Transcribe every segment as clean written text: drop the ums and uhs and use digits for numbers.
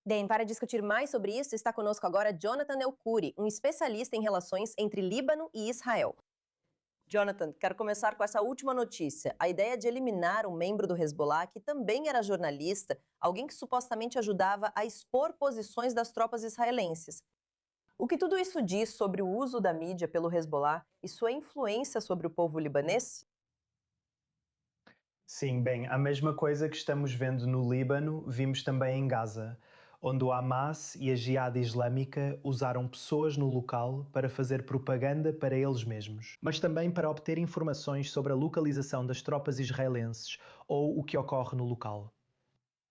Bem, para discutir mais sobre isso, está conosco agora Jonathan El-Kouri, um especialista em relações entre Líbano e Israel. Jonathan, quero começar com essa última notícia. A ideia de eliminar um membro do Hezbollah, que também era jornalista, alguém que supostamente ajudava a expor posições das tropas israelenses. O que tudo isso diz sobre o uso da mídia pelo Hezbollah e sua influência sobre o povo libanês? Sim, bem, a mesma coisa que estamos vendo no Líbano, vimos também em Gaza, onde o Hamas e a Jihad Islâmica usaram pessoas no local para fazer propaganda para eles mesmos, mas também para obter informações sobre a localização das tropas israelenses ou o que ocorre no local.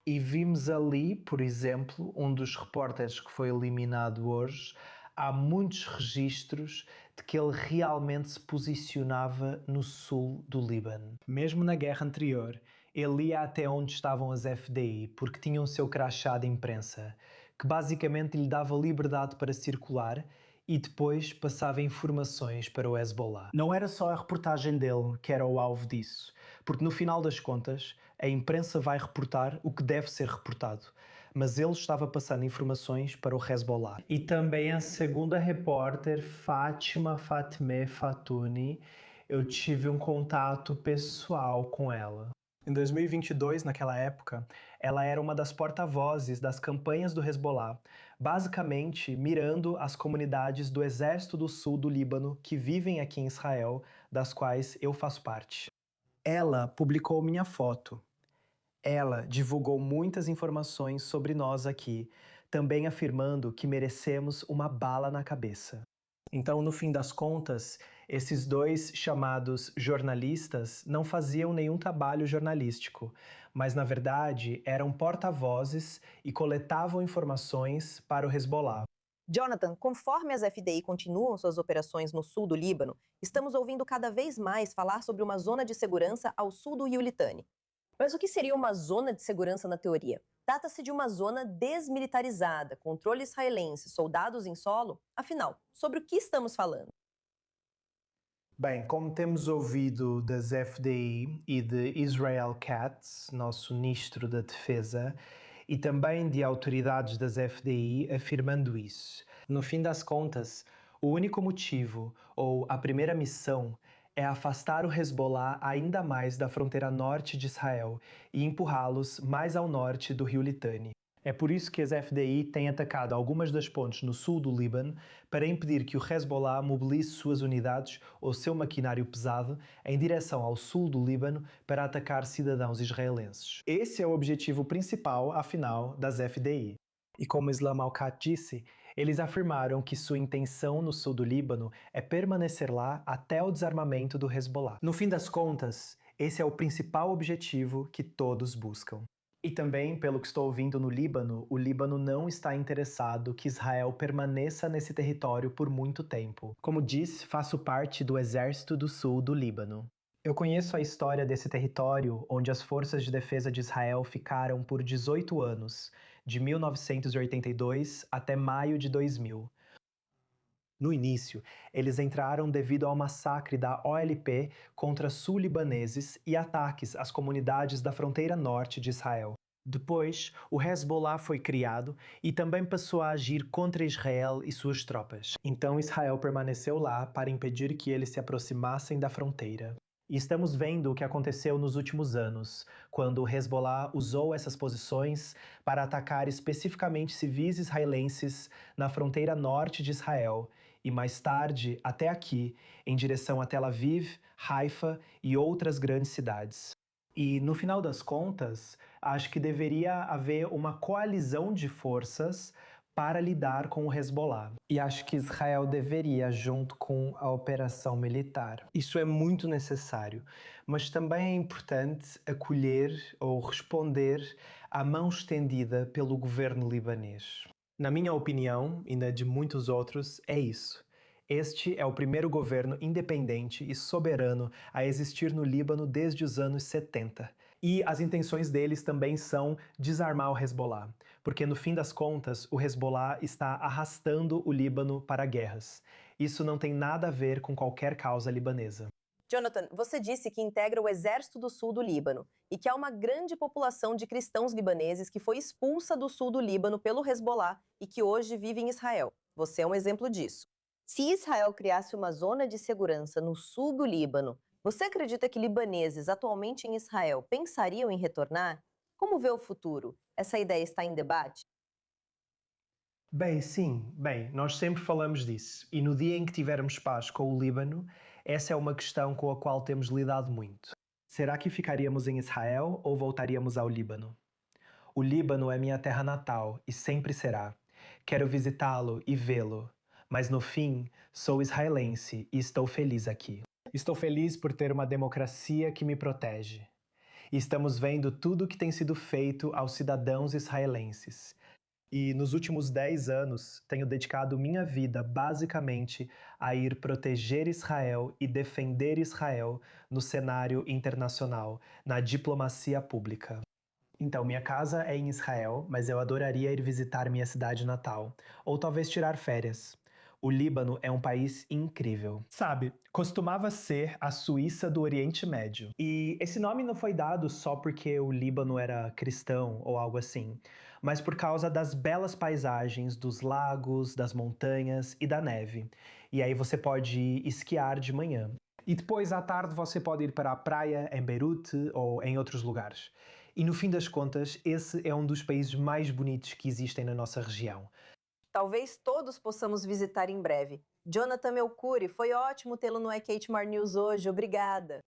E vimos ali, por exemplo, um dos repórteres que foi eliminado hoje. Há muitos registros de que ele realmente se posicionava no sul do Líbano. Mesmo na guerra anterior, ele ia até onde estavam as FDI porque tinham o seu crachá de imprensa, que basicamente lhe dava liberdade para circular e depois passava informações para o Hezbollah. Não era só a reportagem dele que era o alvo disso, porque no final das contas, a imprensa vai reportar o que deve ser reportado, mas ele estava passando informações para o Hezbollah. E também a segunda repórter, Fátima Fatmeh Fatouni, eu tive um contato pessoal com ela. Em 2022, naquela época, ela era uma das porta-vozes das campanhas do Hezbollah, basicamente mirando as comunidades do Exército do Sul do Líbano que vivem aqui em Israel, das quais eu faço parte. Ela publicou minha foto. Ela divulgou muitas informações sobre nós aqui, também afirmando que merecemos uma bala na cabeça. Então, no fim das contas, esses dois chamados jornalistas não faziam nenhum trabalho jornalístico, mas na verdade eram porta-vozes e coletavam informações para o Hezbollah. Jonathan, conforme as FDI continuam suas operações no sul do Líbano, estamos ouvindo cada vez mais falar sobre uma zona de segurança ao sul do Iulitani. Mas o que seria uma zona de segurança na teoria? Trata-se de uma zona desmilitarizada, controle israelense, soldados em solo? Afinal, sobre o que estamos falando? Bem, como temos ouvido das FDI e de Israel Katz, nosso ministro da Defesa, e também de autoridades das FDI afirmando isso. No fim das contas, o único motivo, ou a primeira missão, é afastar o Hezbollah ainda mais da fronteira norte de Israel e empurrá-los mais ao norte do rio Litani. É por isso que as FDI têm atacado algumas das pontes no sul do Líbano para impedir que o Hezbollah mobilize suas unidades ou seu maquinário pesado em direção ao sul do Líbano para atacar cidadãos israelenses. Esse é o objetivo principal, afinal, das FDI. E como Islam al-Qat disse, eles afirmaram que sua intenção no sul do Líbano é permanecer lá até o desarmamento do Hezbollah. No fim das contas, esse é o principal objetivo que todos buscam. E também, pelo que estou ouvindo no Líbano, o Líbano não está interessado que Israel permaneça nesse território por muito tempo. Como disse, faço parte do Exército do Sul do Líbano. Eu conheço a história desse território, onde as forças de defesa de Israel ficaram por 18 anos, de 1982 até maio de 2000. No início, eles entraram devido ao massacre da OLP contra sul-libaneses e ataques às comunidades da fronteira norte de Israel. Depois, o Hezbollah foi criado e também passou a agir contra Israel e suas tropas. Então Israel permaneceu lá para impedir que eles se aproximassem da fronteira. E estamos vendo o que aconteceu nos últimos anos, quando o Hezbollah usou essas posições para atacar especificamente civis israelenses na fronteira norte de Israel e mais tarde até aqui, em direção a Tel Aviv, Haifa e outras grandes cidades. E no final das contas, acho que deveria haver uma coalizão de forças para lidar com o Hezbollah. E acho que Israel deveria, junto com a operação militar. Isso é muito necessário, mas também é importante acolher ou responder à mão estendida pelo governo libanês. Na minha opinião, e na de muitos outros, é isso. Este é o primeiro governo independente e soberano a existir no Líbano desde os anos 70. E as intenções deles também são desarmar o Hezbollah, porque no fim das contas o Hezbollah está arrastando o Líbano para guerras. Isso não tem nada a ver com qualquer causa libanesa. Jonathan, você disse que integra o Exército do Sul do Líbano e que há uma grande população de cristãos libaneses que foi expulsa do sul do Líbano pelo Hezbollah e que hoje vive em Israel. Você é um exemplo disso. Se Israel criasse uma zona de segurança no sul do Líbano, você acredita que libaneses atualmente em Israel pensariam em retornar? Como vê o futuro? Essa ideia está em debate? Bem, sim, bem, nós sempre falamos disso e no dia em que tivermos paz com o Líbano, essa é uma questão com a qual temos lidado muito. Será que ficaríamos em Israel ou voltaríamos ao Líbano? O Líbano é minha terra natal e sempre será. Quero visitá-lo e vê-lo, mas no fim, sou israelense e estou feliz aqui. Estou feliz por ter uma democracia que me protege. E estamos vendo tudo o que tem sido feito aos cidadãos israelenses. E nos últimos 10 anos, tenho dedicado minha vida basicamente a ir proteger Israel e defender Israel no cenário internacional, na diplomacia pública. Então, minha casa é em Israel, mas eu adoraria ir visitar minha cidade natal, ou talvez tirar férias. O Líbano é um país incrível. Sabe, costumava ser a Suíça do Oriente Médio. E esse nome não foi dado só porque o Líbano era cristão ou algo assim, mas por causa das belas paisagens, dos lagos, das montanhas e da neve. E aí você pode esquiar de manhã. E depois à tarde você pode ir para a praia em Beirute ou em outros lugares. E no fim das contas, esse é um dos países mais bonitos que existem na nossa região. Talvez todos possamos visitar em breve. Jonathan Melcuri, foi ótimo tê-lo no iKate Mar News hoje. Obrigada.